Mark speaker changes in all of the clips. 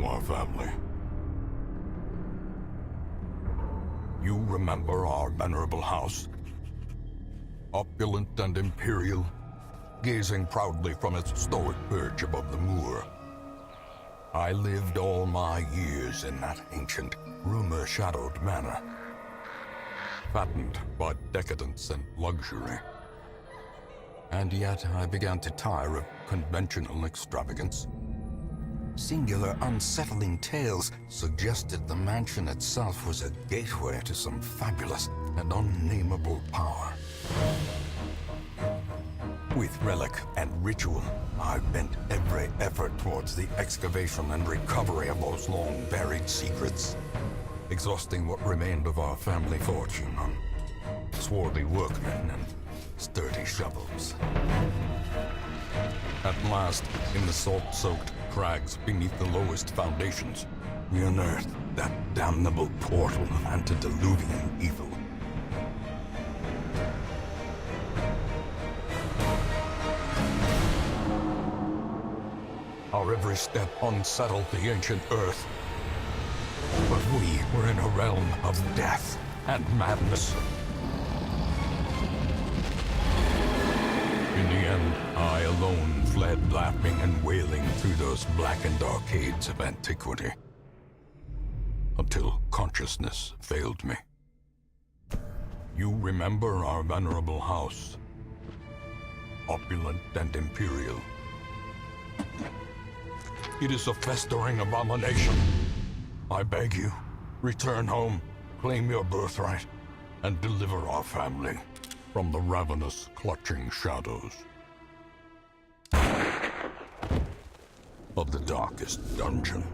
Speaker 1: our family. You remember our venerable house? Opulent and imperial, gazing proudly from its stoic perch above the moor. I lived all my years in that ancient, rumor-shadowed manor, fattened by decadence and luxury. And yet I began to tire of conventional extravagance. Singular, unsettling tales suggested the mansion itself was a gateway to some fabulous and unnameable power. With relic and ritual, I've bent every effort towards the excavation and recovery of those long-buried secrets, exhausting what remained of our family fortune on swarthy workmen and sturdy shovels. At last, in the salt-soaked crags beneath the lowest foundations, we unearthed that damnable portal of antediluvian evil. Our every step unsettled the ancient earth. But we were in a realm of death and madness. In the end, I alone fled laughing and wailing through those blackened arcades of antiquity, until consciousness failed me. You remember our venerable house, opulent and imperial. It is a festering abomination. I beg you, return home, claim your birthright, and deliver our family from the ravenous, clutching shadows of the darkest dungeon.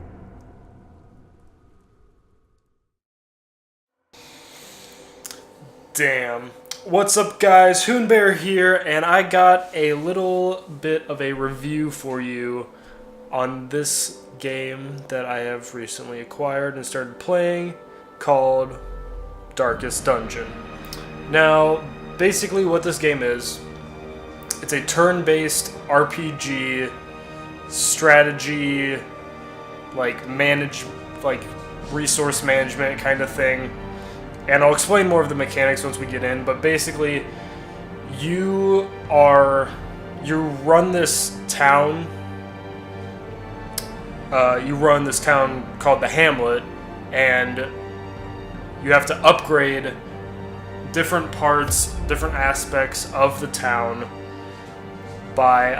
Speaker 2: Damn. What's up, guys? Hoonbear here, and I got a little bit of a review for you on this game that I have recently acquired and started playing called Darkest Dungeon. Now, basically what this game is, it's a turn-based RPG strategy, resource management kind of thing. And I'll explain more of the mechanics once we get in, but basically you run this town. You run this town called the Hamlet, and you have to upgrade different parts, different aspects of the town by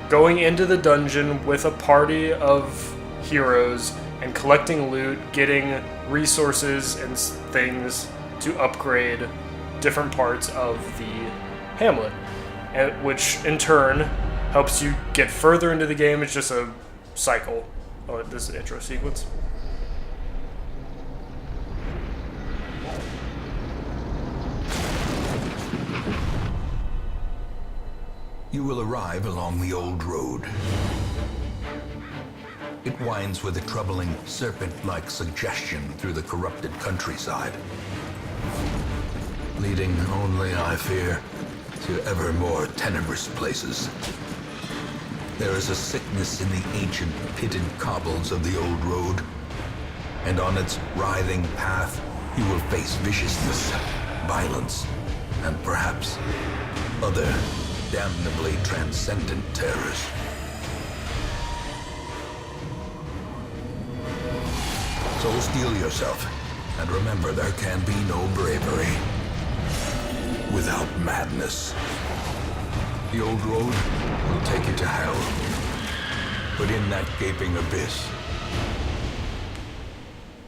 Speaker 2: going into the dungeon with a party of heroes and collecting loot, getting resources and things to upgrade different parts of the Hamlet, which in turn helps you get further into the game. It's just a cycle. Oh, this is the intro sequence.
Speaker 3: You will arrive along the old road. It winds with a troubling, serpent-like suggestion through the corrupted countryside, leading only, I fear, to ever more tenebrous places. There is a sickness in the ancient pitted cobbles of the old road, and on its writhing path you will face viciousness, violence, and perhaps other damnably transcendent terrors. So steel yourself, and remember there can be no bravery without madness. The old road will take you to hell, but in that gaping abyss,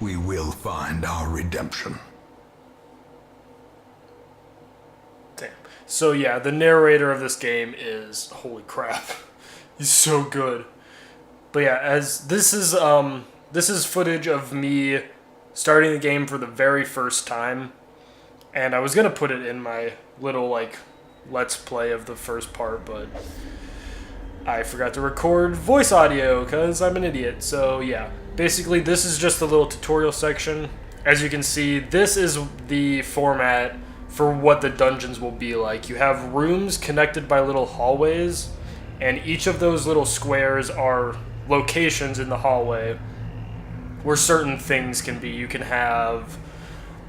Speaker 3: we will find our redemption.
Speaker 2: Damn. So yeah, the narrator of this game is, holy crap, he's so good. But yeah, as this is footage of me starting the game for the very first time, and I was gonna put it in my little let's play of the first part, but I forgot to record voice audio because I'm an idiot. So yeah, basically this is just the little tutorial section. As you can see, this is the format for what the dungeons will be like. You have rooms connected by little hallways, and each of those little squares are locations in the hallway where certain things can be. You can have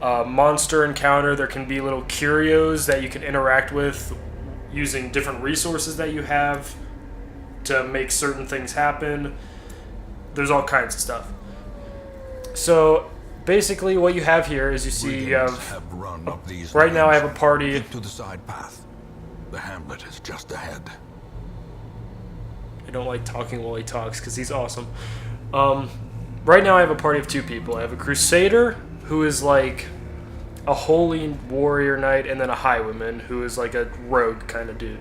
Speaker 2: a monster encounter. There can be little curios that you can interact with using different resources that you have to make certain things happen. There's all kinds of stuff. So basically what you have here is you see you have
Speaker 1: run up these
Speaker 2: right now I have a
Speaker 1: lanes.
Speaker 2: party.
Speaker 1: Keep to the side path. The hamlet is just ahead.
Speaker 2: I don't like talking while he talks because he's awesome. Right now I have a party of 2 people. I have a crusader who is like a holy warrior knight, and then a highwayman who is like a rogue kind of dude.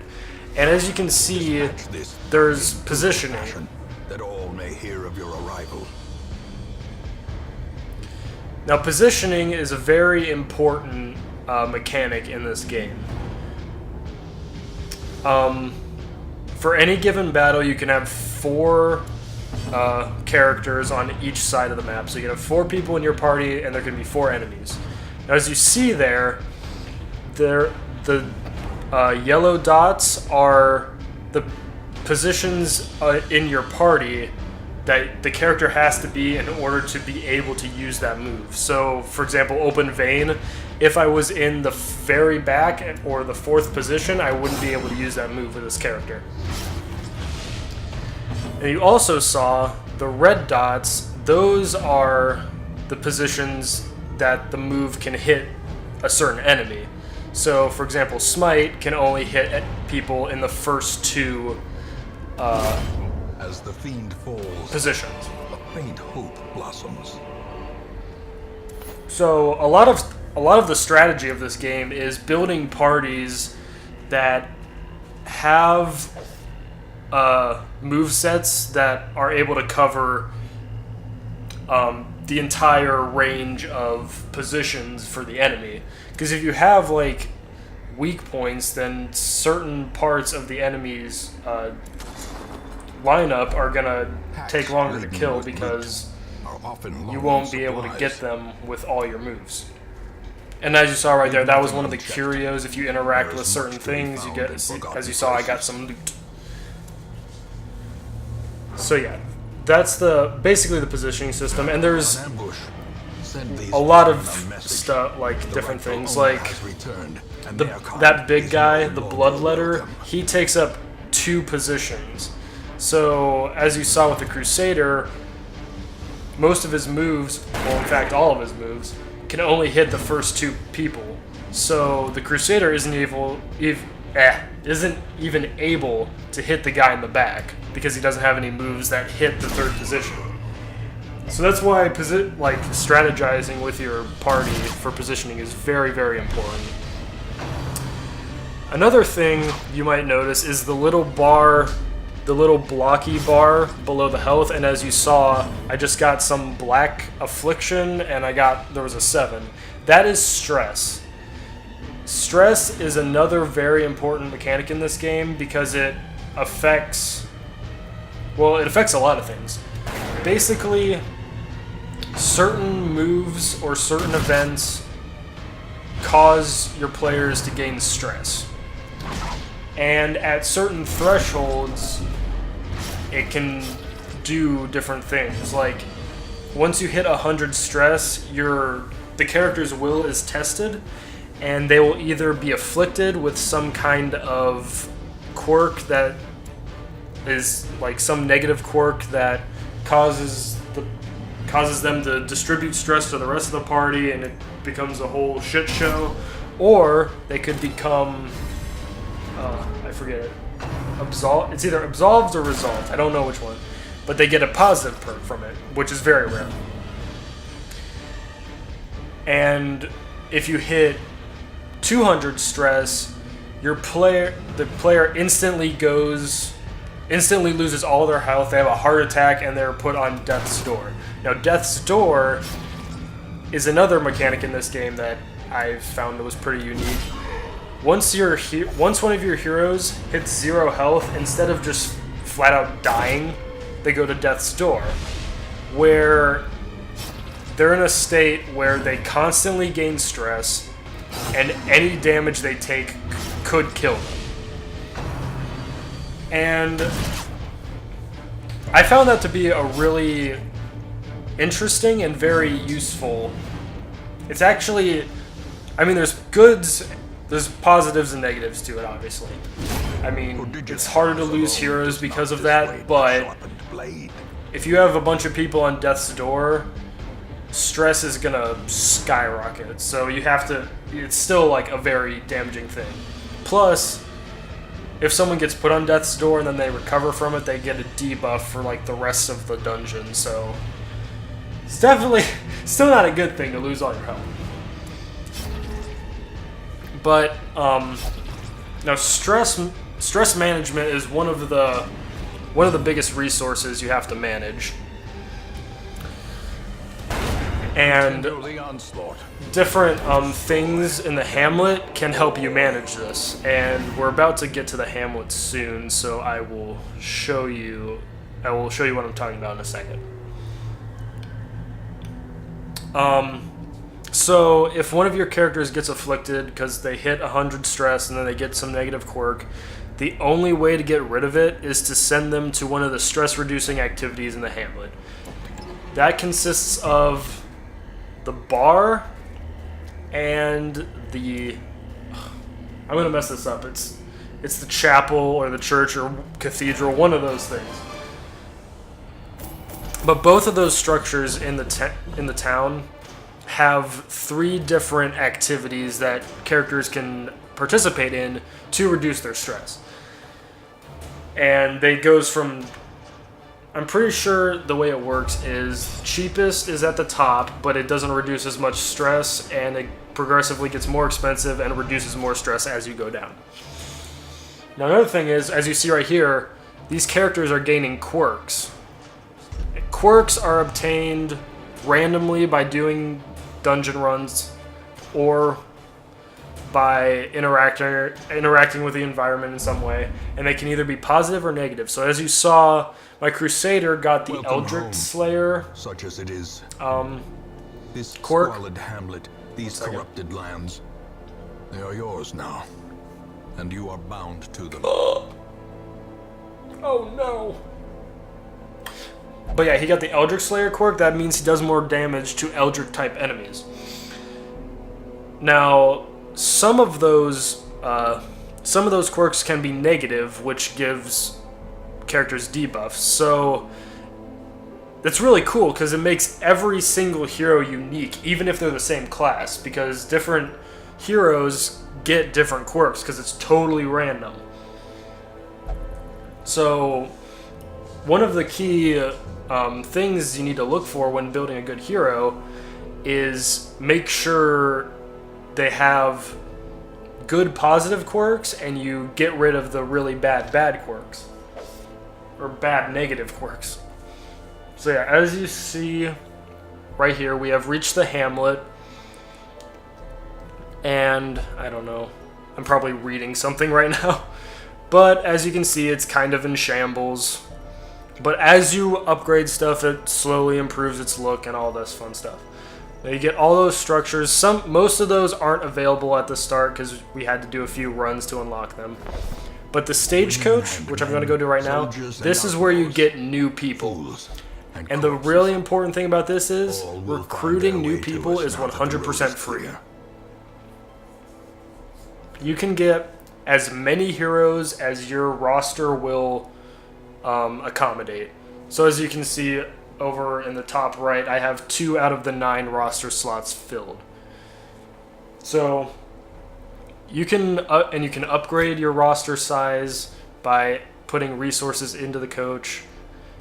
Speaker 2: And as you can see,
Speaker 1: Dispatch this
Speaker 2: there's
Speaker 1: in
Speaker 2: positioning.
Speaker 1: fashion, that all may hear of your arrival.
Speaker 2: Now, positioning is a very important mechanic in this game. For any given battle, you can have 4 characters on each side of the map. So you can have 4 people in your party, and there can be 4 enemies. Now, as you see there, the yellow dots are the positions in your party that the character has to be in order to be able to use that move. So, for example, Open Vein, if I was in the very back or the 4th position, I wouldn't be able to use that move with this character. And you also saw the red dots. Those are the positions that the move can hit a certain enemy. So, for example, Smite can only hit people in the first 2
Speaker 1: As the fiend falls,
Speaker 2: positions.
Speaker 1: a faint hope blossoms.
Speaker 2: So a lot of the strategy of this game is building parties that have move sets that are able to cover the entire range of positions for the enemy. Because if you have like weak points, then certain parts of the enemy's lineup are gonna take longer to kill because
Speaker 1: Are often
Speaker 2: you
Speaker 1: low
Speaker 2: won't
Speaker 1: on
Speaker 2: be able to get
Speaker 1: supplies.
Speaker 2: them with all your moves. And as you saw right there, that was one of the curios. If you interact with certain things, you get, as you saw, I got some loot. So yeah, that's basically the positioning system, and there's
Speaker 1: An ambush. Send these
Speaker 2: a lot of
Speaker 1: men a message.
Speaker 2: stuff, like
Speaker 1: The
Speaker 2: different
Speaker 1: rightful
Speaker 2: things,
Speaker 1: owner
Speaker 2: like
Speaker 1: has returned, and
Speaker 2: the,
Speaker 1: their kind
Speaker 2: that big
Speaker 1: is
Speaker 2: guy,
Speaker 1: no
Speaker 2: the
Speaker 1: longer
Speaker 2: Bloodletter,
Speaker 1: welcome.
Speaker 2: he takes up 2 positions. So, as you saw with the Crusader, most of his moves, well, in fact, all of his moves, can only hit the first 2 people. So, the Crusader isn't even able to hit the guy in the back because he doesn't have any moves that hit the 3rd position. So that's why strategizing with your party for positioning is very, very important. Another thing you might notice is the little bar, the little blocky bar below the health, and as you saw, I just got some black affliction, and there was a 7. That is stress. Stress is another very important mechanic in this game because it affects a lot of things. Basically, certain moves or certain events cause your players to gain stress. And at certain thresholds, it can do different things. Like, once you hit 100 stress, the character's will is tested, and they will either be afflicted with some kind of quirk that is like some negative quirk that causes them to distribute stress to the rest of the party, and it becomes a whole shit show, or they could become I forget it. It's either absolved or resolved. I don't know which one, but they get a positive perk from it, which is very rare. And if you hit 200 stress, the player instantly loses all their health. They have a heart attack, and they're put on Death's Door. Now, Death's Door is another mechanic in this game that I've found was pretty unique. Once one of your heroes hits 0 health, instead of just flat out dying, they go to Death's Door, where they're in a state where they constantly gain stress, and any damage they take could kill them. And I found that to be a really interesting and very useful. It's actually, I mean, there's positives and negatives to it, obviously. I mean, it's harder to lose heroes because of that, but if you have a bunch of people on death's door, stress is gonna skyrocket. So you have to, it's still like a very damaging thing. Plus, if someone gets put on death's door and then they recover from it, they get a debuff for like the rest of the dungeon. So it's definitely still not a good thing to lose all your health. But now stress management is one of the biggest resources you have to manage. And different things in the hamlet can help you manage this. And we're about to get to the hamlet soon, so I will show you what I'm talking about in a second. So if one of your characters gets afflicted because they hit 100 stress and then they get some negative quirk, the only way to get rid of it is to send them to one of the stress-reducing activities in the hamlet. That consists of the bar and the... I'm going to mess this up. It's the chapel or the church or cathedral, one of those things. But both of those structures in the town have 3 different activities that characters can participate in to reduce their stress. And it goes from, I'm pretty sure the way it works is cheapest is at the top, but it doesn't reduce as much stress, and it progressively gets more expensive and reduces more stress as you go down. Now another thing is, as you see right here, these characters are gaining quirks. Quirks are obtained randomly by doing dungeon runs or by interacting with the environment in some way, and they can either be positive or negative. So as you saw, my Crusader got the
Speaker 1: Welcome
Speaker 2: Eldritch
Speaker 1: home,
Speaker 2: Slayer
Speaker 1: such as it is. This
Speaker 2: quirk.
Speaker 1: squalid hamlet, these corrupted lands, they are yours now, and you are bound to them.
Speaker 2: Oh no. But yeah, he got the Eldritch Slayer quirk. That means he does more damage to Eldritch type enemies. Now, some of those quirks can be negative, which gives characters debuffs. So that's really cool because it makes every single hero unique, even if they're the same class, because different heroes get different quirks because it's totally random. So one of the key things you need to look for when building a good hero is make sure they have good positive quirks and you get rid of the really bad quirks. Or bad negative quirks. So yeah, as you see right here, we have reached the hamlet. And, I don't know, I'm probably reading something right now. But as you can see, it's kind of in shambles. But as you upgrade stuff, it slowly improves its look and all this fun stuff. Now you get all those structures. Most of those aren't available at the start because we had to do a few runs to unlock them. But the stagecoach, which I'm going to go to right now, this is where you get new people. And the really important thing about this is recruiting new people is 100% free. You can get as many heroes as your roster will accommodate. So as you can see over in the top right, I have 2 out of the 9 roster slots filled. So you can upgrade your roster size by putting resources into the coach.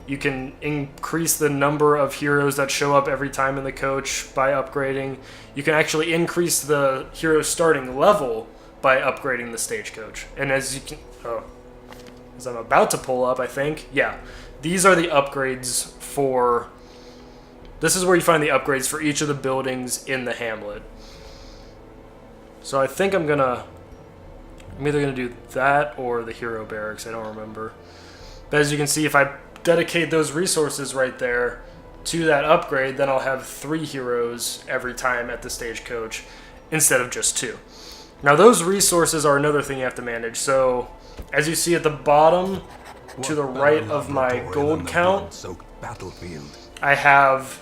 Speaker 2: You can increase the number of heroes that show up every time in the coach by upgrading. You can actually increase the hero starting level by upgrading the stagecoach. And as you can, as I'm about to pull up, I think, yeah, these are the upgrades for. This is where you find the upgrades for each of the buildings in the hamlet. So I think I'm either gonna do that or the hero barracks. I don't remember. But as you can see, if I dedicate those resources right there to that upgrade, then I'll have 3 heroes every time at the stagecoach instead of just 2. Now those resources are another thing you have to manage. So as you see at the bottom, to the right of my gold count,
Speaker 3: blood-soaked battlefield.
Speaker 2: I have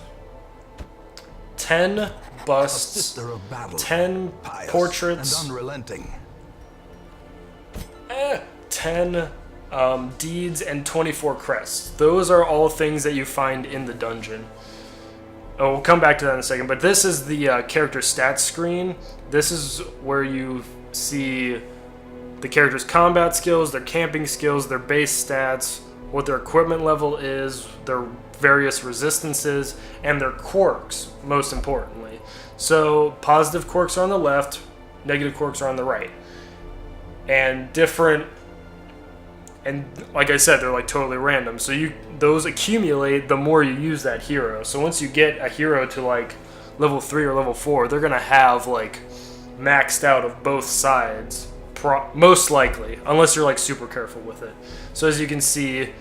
Speaker 2: 10
Speaker 3: A
Speaker 2: busts,
Speaker 3: sister of battle,
Speaker 2: 10
Speaker 3: pious
Speaker 2: portraits,
Speaker 3: and unrelenting.
Speaker 2: 10 deeds, and 24 crests. Those are all things that you find in the dungeon. Oh, we'll come back to that in a second, but this is the character stats screen. This is where you see the character's combat skills, their camping skills, their base stats, what their equipment level is, their various resistances, and their quirks, most importantly. So, positive quirks are on the left, negative quirks are on the right. And different, and like I said, they're like totally random. So those accumulate the more you use that hero. So once you get a hero to like level 3 or level 4, they're gonna have like maxed out of both sides, most likely, unless you're like super careful with it. So as you can see,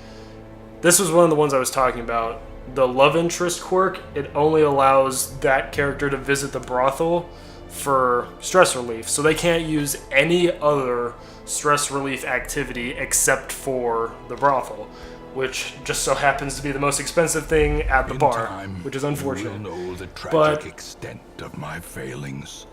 Speaker 2: this was one of the ones I was talking about. The love interest quirk, it only allows that character to visit the brothel for stress relief. So they can't use any other stress relief activity except for the brothel, which just so happens to be the most expensive thing at the bar, which is unfortunate.
Speaker 3: You will know the tragic
Speaker 2: But
Speaker 3: extent of my failings.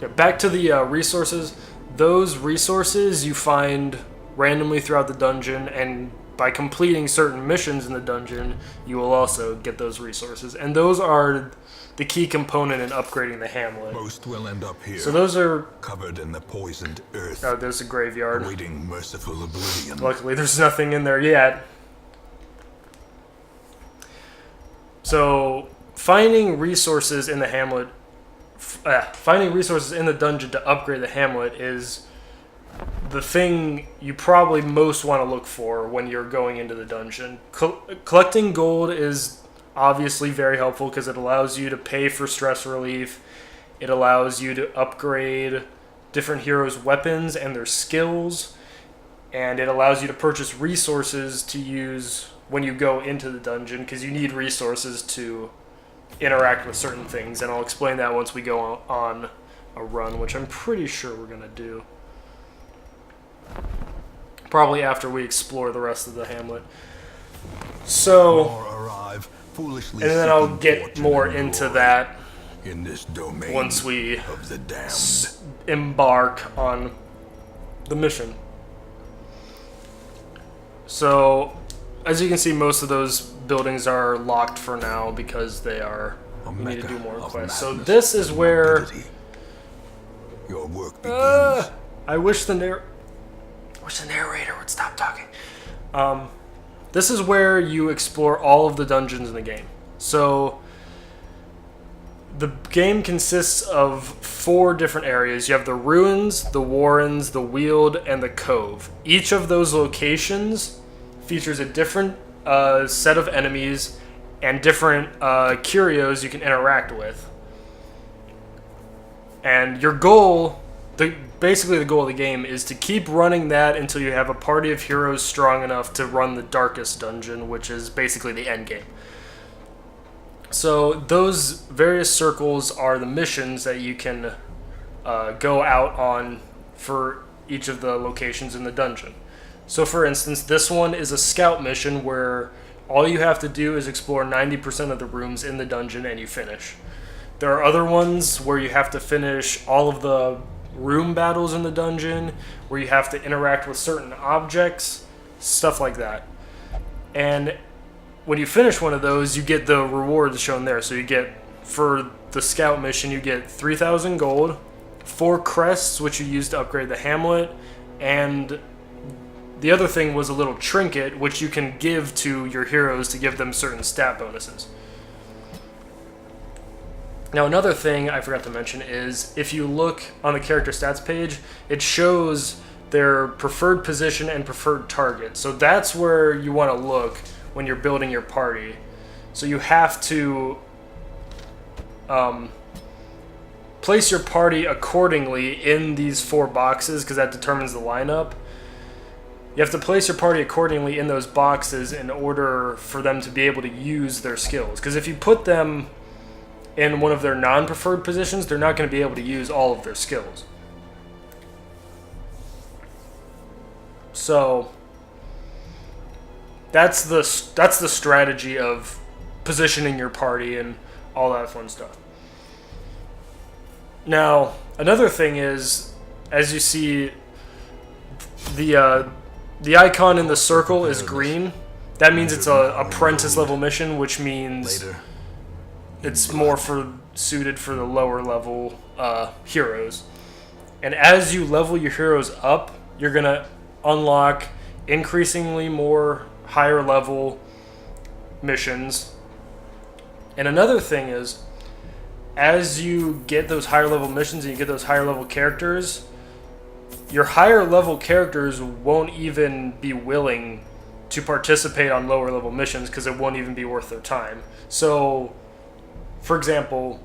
Speaker 2: yeah, back to the resources. Those resources you find randomly throughout the dungeon, and by completing certain missions in the dungeon, you will also get those resources. And those are the key component in upgrading the hamlet.
Speaker 3: Most will end up here,
Speaker 2: So those are...
Speaker 3: covered in the poisoned earth,
Speaker 2: Oh, there's a graveyard.
Speaker 3: awaiting merciful oblivion.
Speaker 2: Luckily, there's nothing in there yet. So, finding resources in the hamlet... finding resources in the dungeon to upgrade the hamlet is the thing you probably most want to look for when you're going into the dungeon. Collecting gold is obviously very helpful because it allows you to pay for stress relief. It allows you to upgrade different heroes' weapons and their skills. And it allows you to purchase resources to use when you go into the dungeon, because you need resources to interact with certain things. And I'll explain that once we go on a run, which I'm pretty sure we're going to do. Probably after we explore the rest of the hamlet. So...
Speaker 3: More arrive, foolishly
Speaker 2: and then I'll
Speaker 3: seeking
Speaker 2: get
Speaker 3: fortune
Speaker 2: more
Speaker 3: and
Speaker 2: into
Speaker 3: glory
Speaker 2: that
Speaker 3: in this domain
Speaker 2: once we
Speaker 3: of the damned.
Speaker 2: embark on the mission. So, as you can see, most of those buildings are locked for now because they are... we need to do more quests. So this is where...
Speaker 3: your work begins.
Speaker 2: I wish the narrator would stop talking. This is where you explore all of the dungeons in the game. So, the game consists of 4 different areas. You have the ruins, the warrens, the weald, and the cove. Each of those locations features a different set of enemies and different curios you can interact with. And your goal, basically the goal of the game, is to keep running that until you have a party of heroes strong enough to run the darkest dungeon, which is basically the end game. So those various circles are the missions that you can go out on for each of the locations in the dungeon. So for instance, this one is a scout mission where all you have to do is explore 90% of the rooms in the dungeon and you finish. There are other ones where you have to finish all of the room battles in the dungeon, where you have to interact with certain objects, stuff like that. And when you finish one of those, you get the rewards shown there. So you get, for the scout mission, you get 3,000 gold, 4 crests, which you use to upgrade the hamlet, and the other thing was a little trinket, which you can give to your heroes to give them certain stat bonuses. Now, another thing I forgot to mention is, if you look on the character stats page, it shows their preferred position and preferred target. So that's where you want to look when you're building your party. So you have to place your party accordingly in these 4 boxes, because that determines the lineup. You have to place your party accordingly in those boxes in order for them to be able to use their skills. Because if you put them in one of their non-preferred positions, they're not going to be able to use all of their skills. So that's the strategy of positioning your party and all that fun stuff. Now, another thing is, as you see, the icon in the circle is green. That means it's a apprentice level mission, which means it's more suited for the lower level heroes. And as you level your heroes up, you're gonna unlock increasingly more higher level missions. And another thing is, as you get those higher level missions and you get those higher level characters, your higher level characters won't even be willing to participate on lower level missions because it won't even be worth their time. So, for example,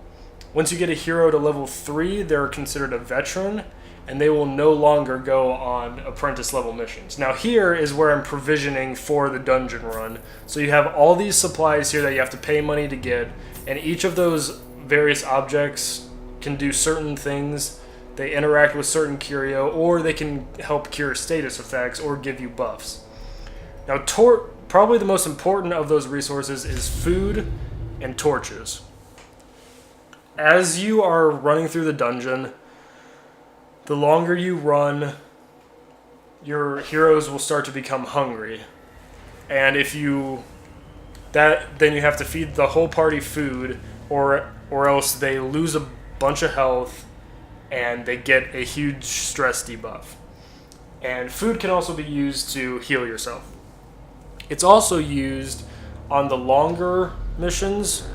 Speaker 2: once you get a hero to level 3, they're considered a veteran, and they will no longer go on apprentice level missions. Now here is where I'm provisioning for the dungeon run. So you have all these supplies here that you have to pay money to get, and each of those various objects can do certain things. They interact with certain curio, or they can help cure status effects or give you buffs. Now probably the most important of those resources is food and torches. As you are running through the dungeon, the longer you run, your heroes will start to become hungry. And then you have to feed the whole party food, or else they lose a bunch of health and they get a huge stress debuff. And food can also be used to heal yourself. It's also used on the longer missions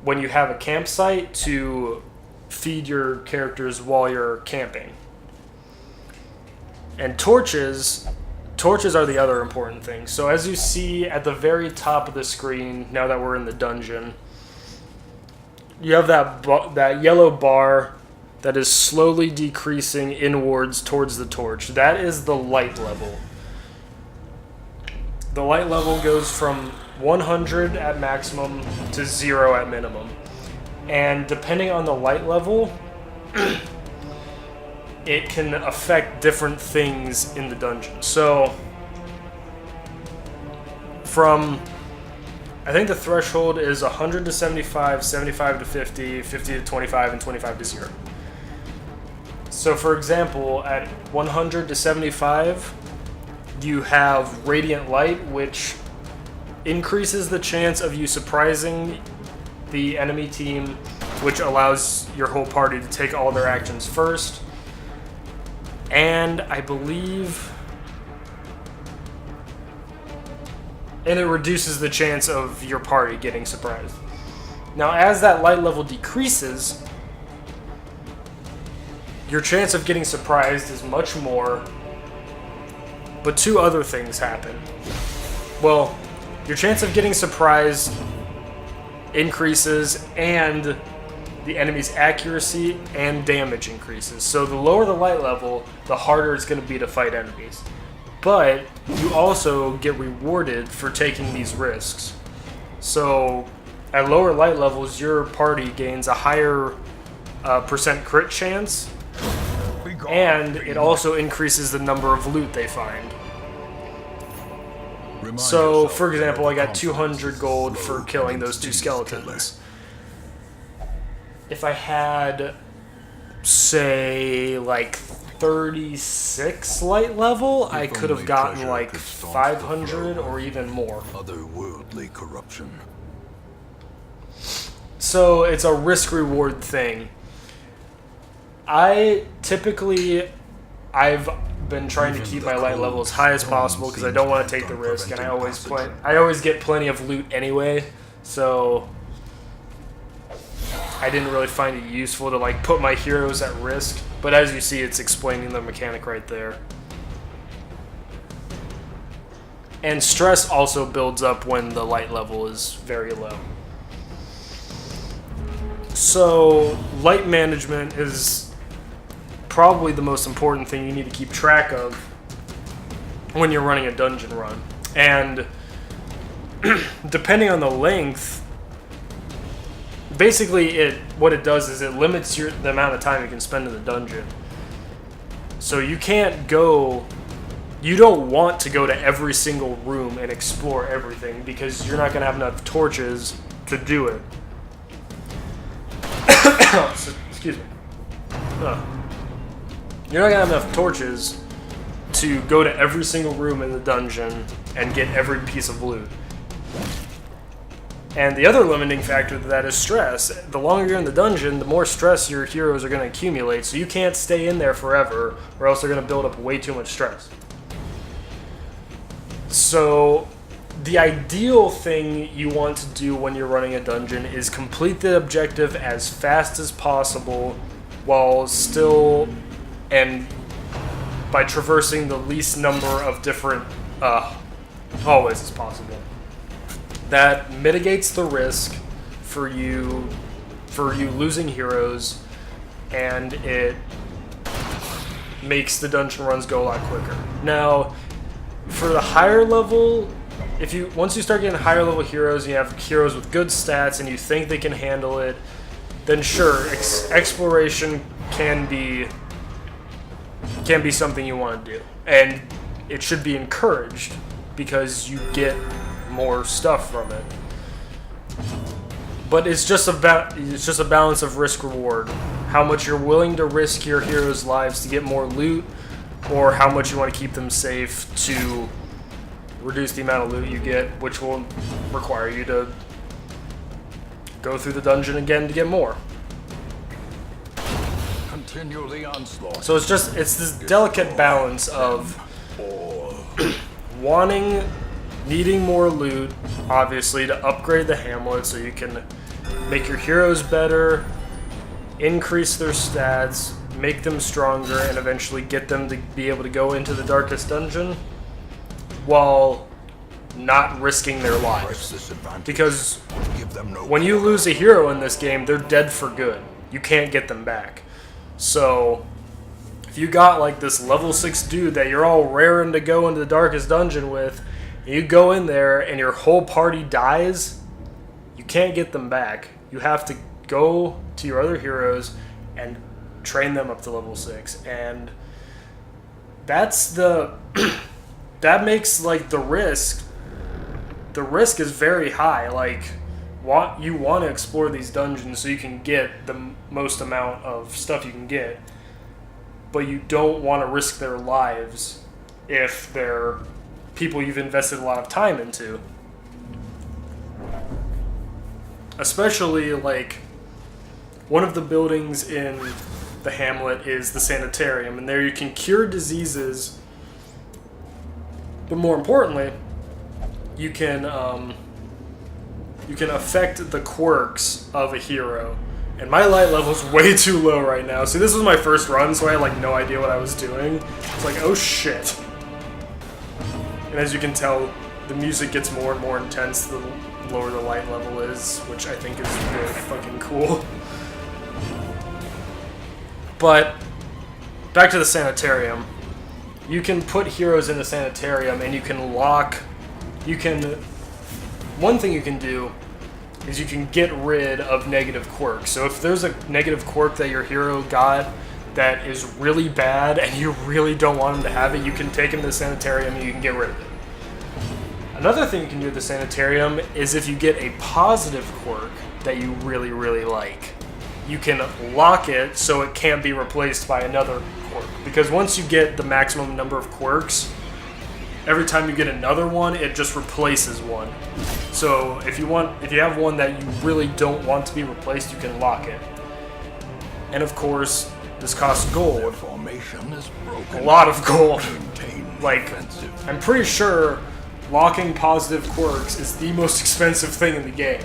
Speaker 2: when you have a campsite to feed your characters while you're camping. And torches are the other important thing. So as you see at the very top of the screen, now that we're in the dungeon, you have that yellow bar that is slowly decreasing inwards towards the torch. That is the light level. The light level goes from 100 at maximum to 0 at minimum. And depending on the light level, it can affect different things in the dungeon. So, I think the threshold is 100 to 75, 75 to 50, 50 to 25, and 25 to 0. So for example, at 100 to 75, you have Radiant Light, which increases the chance of you surprising the enemy team, which allows your whole party to take all their actions first. And I believe... and it reduces the chance of your party getting surprised. Now, as that light level decreases, your chance of getting surprised is much more, but two other things happen. Well, your chance of getting surprised increases, and the enemy's accuracy and damage increases. So the lower the light level, the harder it's going to be to fight enemies. But you also get rewarded for taking these risks. So at lower light levels, your party gains a higher percent crit chance, and it also increases the number of loot they find. So, for example, I got 200 gold for killing those 2 skeletons. If I had, say, like 36 light level, I could have gotten like 500 or even more.
Speaker 1: Otherworldly corruption.
Speaker 2: So it's a risk-reward thing. I've been trying to keep my light level as high as possible because I don't want to take the risk, and I always get plenty of loot anyway, so I didn't really find it useful to like put my heroes at risk. But as you see, it's explaining the mechanic right there. And stress also builds up when the light level is very low. So light management is probably the most important thing you need to keep track of when you're running a dungeon run. And depending on the length, basically what it does is it limits the amount of time you can spend in the dungeon. So you you don't want to go to every single room and explore everything because you're not going to have enough torches to do it. Excuse me. You're not going to have enough torches to go to every single room in the dungeon and get every piece of loot. And the other limiting factor to that is stress. The longer you're in the dungeon, the more stress your heroes are going to accumulate, so you can't stay in there forever, or else they're going to build up way too much stress. So, the ideal thing you want to do when you're running a dungeon is complete the objective as fast as possible, while still, and by traversing the least number of different hallways as possible. That mitigates the risk for you losing heroes, and it makes the dungeon runs go a lot quicker. Now, for the higher level, once you start getting higher level heroes and you have heroes with good stats and you think they can handle it, then sure, exploration can be something you want to do, and it should be encouraged because you get more stuff from it. But it's just a balance of risk reward. How much you're willing to risk your heroes' lives to get more loot, or how much you want to keep them safe to reduce the amount of loot you get, which will require you to go through the dungeon again to get more.
Speaker 1: Continue the onslaught.
Speaker 2: So it's this delicate balance of needing more loot, obviously, to upgrade the hamlet so you can make your heroes better, increase their stats, make them stronger, and eventually get them to be able to go into the darkest dungeon while not risking their lives. Because when you lose a hero in this game, they're dead for good. You can't get them back. So if you got like this level 6 dude that you're all raring to go into the darkest dungeon with, and you go in there and your whole party dies, you can't get them back. You have to go to your other heroes and train them up to level 6. And that's that makes like the risk is very high. Like, you want to explore these dungeons so you can get the most amount of stuff you can get, but you don't want to risk their lives if they're people you've invested a lot of time into. Especially, like, one of the buildings in the hamlet is the sanitarium, and there you can cure diseases, but more importantly, you can affect the quirks of a hero. And my light level's way too low right now. See, this was my first run, so I had like no idea what I was doing. It's like, oh shit. And as you can tell, the music gets more and more intense the lower the light level is, which I think is really fucking cool. But back to the sanitarium. You can put heroes in the sanitarium and you can one thing you can do is you can get rid of negative quirks. So if there's a negative quirk that your hero got that is really bad and you really don't want him to have it, you can take him to the sanitarium and you can get rid of it. Another thing you can do at the sanitarium is if you get a positive quirk that you really, really like, you can lock it so it can't be replaced by another quirk. Because once you get the maximum number of quirks, every time you get another one, it just replaces one. So if you have one that you really don't want to be replaced, you can lock it. And of course, this costs gold.
Speaker 1: Formation is broken.
Speaker 2: A lot of gold. Like,
Speaker 1: Defensive.
Speaker 2: I'm pretty sure locking positive quirks is the most expensive thing in the game,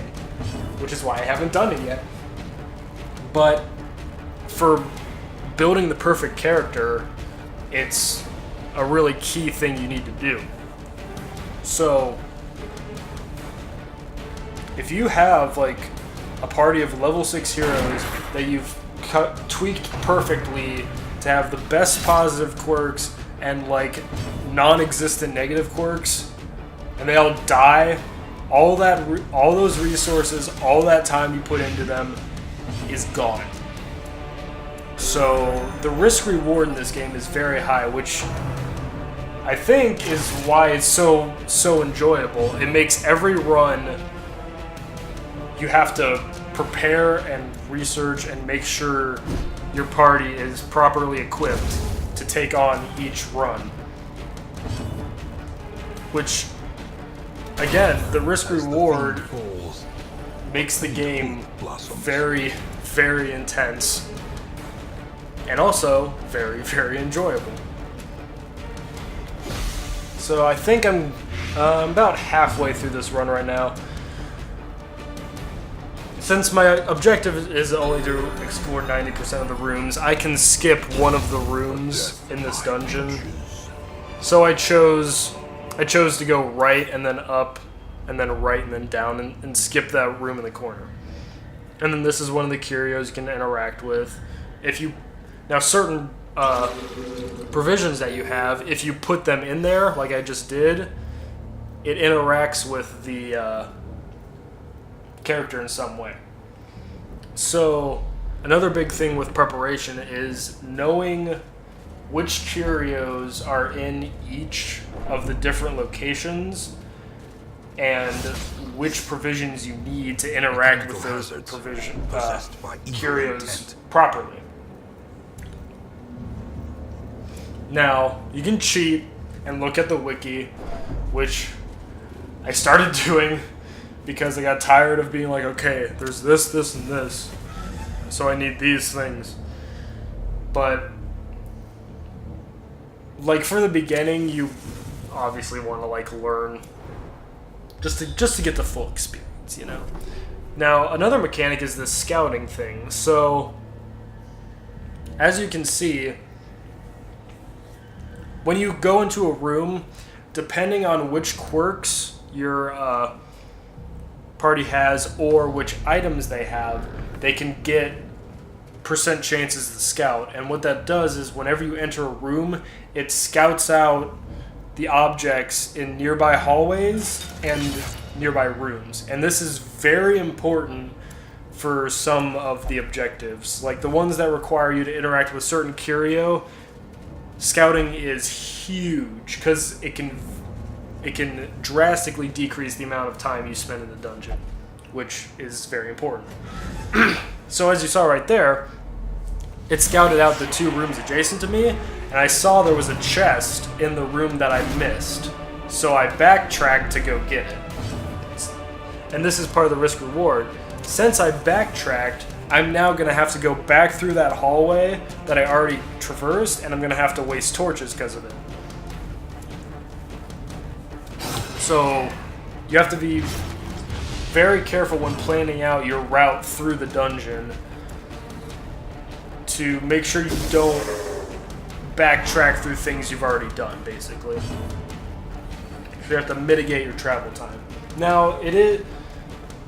Speaker 2: which is why I haven't done it yet. But for building the perfect character, it's a really key thing you need to do. So if you have like a party of level 6 heroes that you've tweaked perfectly to have the best positive quirks and like non-existent negative quirks, and they all die, all those resources, all that time you put into them is gone. So the risk reward in this game is very high, which I think is why it's so enjoyable. It makes every run you have to prepare and research and make sure your party is properly equipped to take on each run. Which, again, the risk reward
Speaker 3: Falls.
Speaker 2: makes the game
Speaker 3: Blossoms.
Speaker 2: very, very intense and also very, very enjoyable. So I think I'm about halfway through this run right now. Since my objective is only to explore 90% of the rooms, I can skip one of the rooms in this dungeon. So I chose to go right and then up and then right and then down and skip that room in the corner. And then this is one of the curios you can interact with. Now certain provisions that you have, if you put them in there, like I just did, it interacts with the character in some way. So another big thing with preparation is knowing which curios are in each of the different locations and which provisions you need to interact with those curios properly. Now, you can cheat and look at the wiki, which I started doing because I got tired of being like, okay, there's this, this, and this, so I need these things. But, like, for the beginning, you obviously want to, like, learn just to get the full experience, you know? Now, another mechanic is this scouting thing. So, as you can see, when you go into a room, depending on which quirks your party has or which items they have, they can get percent chances to scout. And what that does is whenever you enter a room, it scouts out the objects in nearby hallways and nearby rooms. And this is very important for some of the objectives. Like the ones that require you to interact with certain curio, scouting is huge because it can drastically decrease the amount of time you spend in the dungeon, which is very important. So as you saw right there, it scouted out the two rooms adjacent to me, and I saw there was a chest in the room that I missed. So I backtracked to go get it. And this is part of the risk reward. Since I backtracked, I'm now going to have to go back through that hallway that I already traversed, and I'm going to have to waste torches because of it. So you have to be very careful when planning out your route through the dungeon to make sure you don't backtrack through things you've already done, basically. So you have to mitigate your travel time. Now,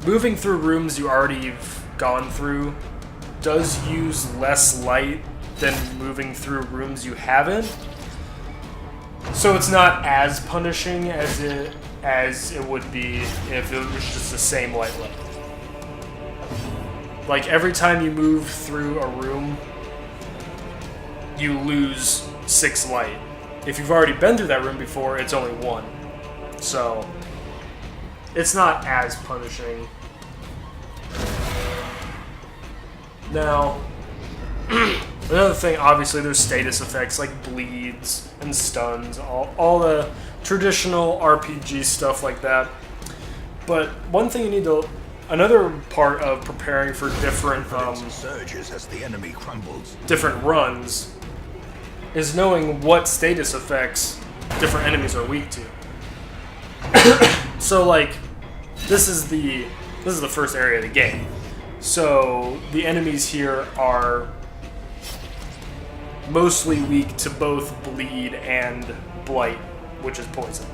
Speaker 2: moving through rooms you already have gone through does use less light than moving through rooms you haven't. So it's not as punishing as it would be if it was just the same light level. Like every time you move through a room, you lose 6 light. If you've already been through that room before, it's only 1. So it's not as punishing. Now, another thing, obviously, there's status effects like bleeds and stuns, all the traditional RPG stuff like that. But one thing you need to, another part of preparing for different
Speaker 3: surges as the enemy crumbles.
Speaker 2: different runs is knowing what status effects different enemies are weak to. So, like, this is the first area of the game. So the enemies here are mostly weak to both bleed and blight, which is poison.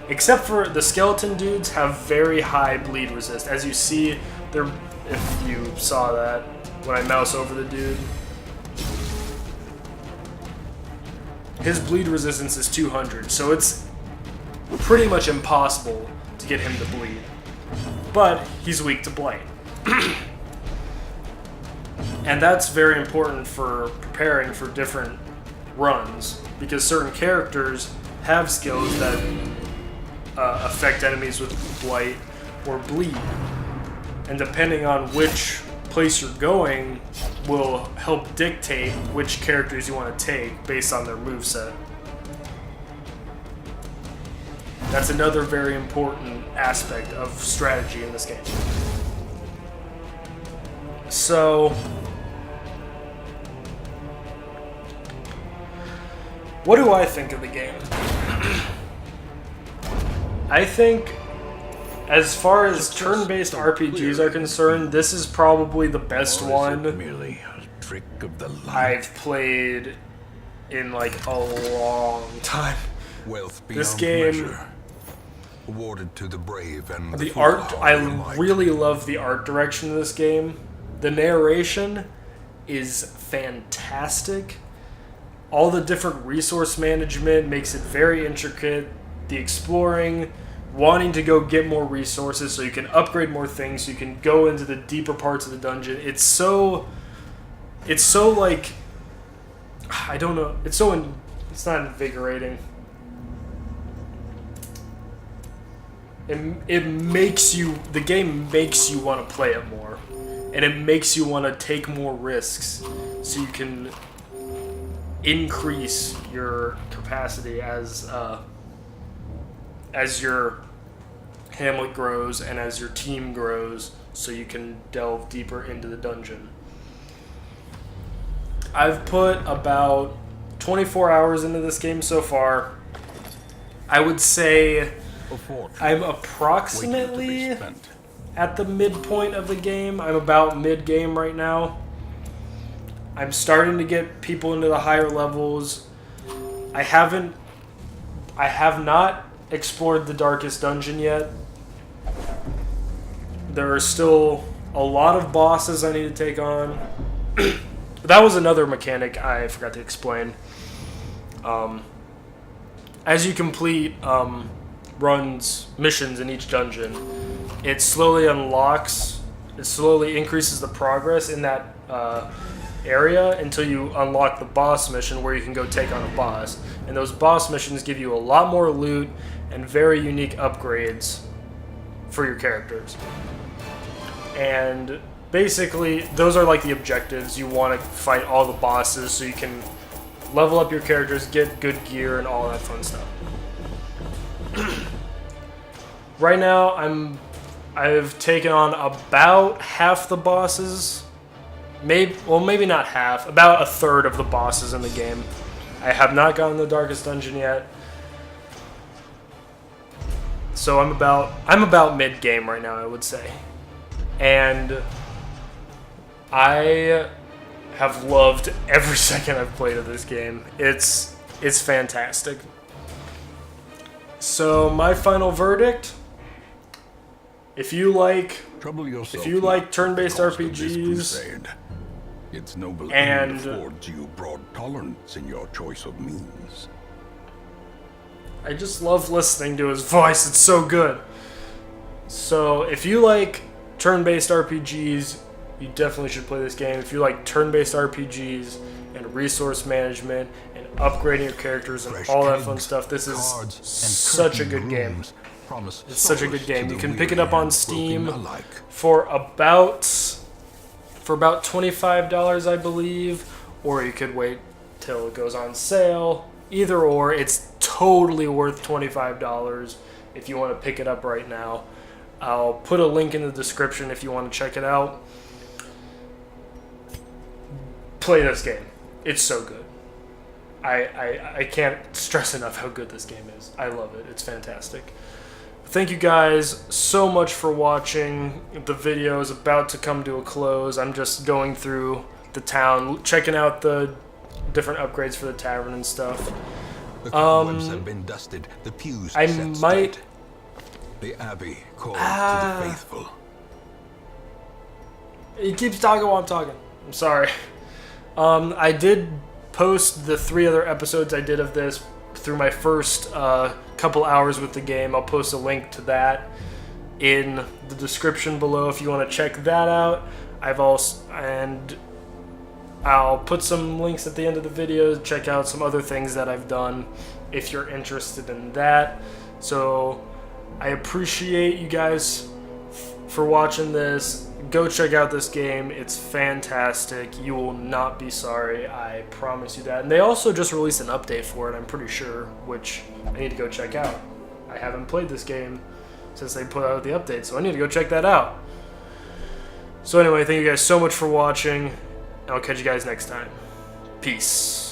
Speaker 2: Except for the skeleton dudes have very high bleed resist. As you see, if you saw that when I mouse over the dude, his bleed resistance is 200, so it's pretty much impossible to get him to bleed. But he's weak to blight. And that's very important for preparing for different runs, because certain characters have skills that affect enemies with blight or bleed. And depending on which place you're going will help dictate which characters you want to take based on their moveset. That's another very important aspect of strategy in this game. So, what do I think of the game? I think, as far as turn-based RPGs are concerned, this is probably the best one
Speaker 3: Merely a trick of the light.
Speaker 2: I've played in like a long time.
Speaker 3: Wealth
Speaker 2: This
Speaker 3: beyond
Speaker 2: game,
Speaker 3: measure, awarded to the brave and
Speaker 2: the
Speaker 3: full
Speaker 2: art,
Speaker 3: of
Speaker 2: I
Speaker 3: hard light.
Speaker 2: really love the art direction of this game. The narration is fantastic. All the different resource management makes it very intricate. The exploring, wanting to go get more resources so you can upgrade more things, so you can go into the deeper parts of the dungeon. It's so like, I don't know, it's not invigorating. It makes you, the game makes you want to play it more, and it makes you want to take more risks so you can increase your capacity as your hamlet grows and as your team grows, so you can delve deeper into the dungeon. I've put about 24 hours into this game so far. I would say I'm approximately at the midpoint of the game. I'm about mid-game right now. I'm starting to get people into the higher levels. I have not explored the darkest dungeon yet. There are still a lot of bosses I need to take on. That was another mechanic I forgot to explain. As you complete missions in each dungeon, it slowly increases the progress in that area until you unlock the boss mission, where you can go take on a boss. And those boss missions give you a lot more loot and very unique upgrades for your characters. And basically, those are like the objectives. You want to fight all the bosses so you can level up your characters, get good gear, and all that fun stuff. Right now, I've taken on about half the bosses. Maybe not half. About a third of the bosses in the game. I have not gotten the darkest dungeon yet. So I'm about mid-game right now, I would say. And I have loved every second I've played of this game. It's fantastic. So my final verdict: if you like turn-based RPGs,
Speaker 3: its noble
Speaker 2: and
Speaker 3: aim affords you broad tolerance in your choice of means.
Speaker 2: I just love listening to his voice. It's so good. So if you like turn-based RPGs, you definitely should play this game. If you like turn-based RPGs and resource management and upgrading your characters and all that fun stuff, this is such a good game. It's such a good game. You can pick it up on Steam for about $25, I believe, or you could wait till it goes on sale. Either or, it's totally worth $25 if you want to pick it up right now. I'll put a link in the description if you want to check it out. Play this game. It's so good. I can't stress enough how good this game is. I love it. It's fantastic. Thank you guys so much for watching. The video is about to come to a close. I'm just going through the town, checking out the different upgrades for the tavern and stuff.
Speaker 3: The cobwebs have been dusted, the pews
Speaker 2: I
Speaker 3: set
Speaker 2: might...
Speaker 3: straight. The abbey calls to the faithful.
Speaker 2: He keeps talking while I'm talking. I'm sorry. I did post the 3 other episodes I did of this through my first couple hours with the game. I'll post a link to that in the description below if you want to check that out. I'll put some links at the end of the video to check out some other things that I've done if you're interested in that. So I appreciate you guys for watching this. Go check out this game. It's fantastic. You will not be sorry. I promise you that. And they also just released an update for it, I'm pretty sure, which I need to go check out. I haven't played this game since they put out the update, so I need to go check that out. So anyway, thank you guys so much for watching, and I'll catch you guys next time. Peace.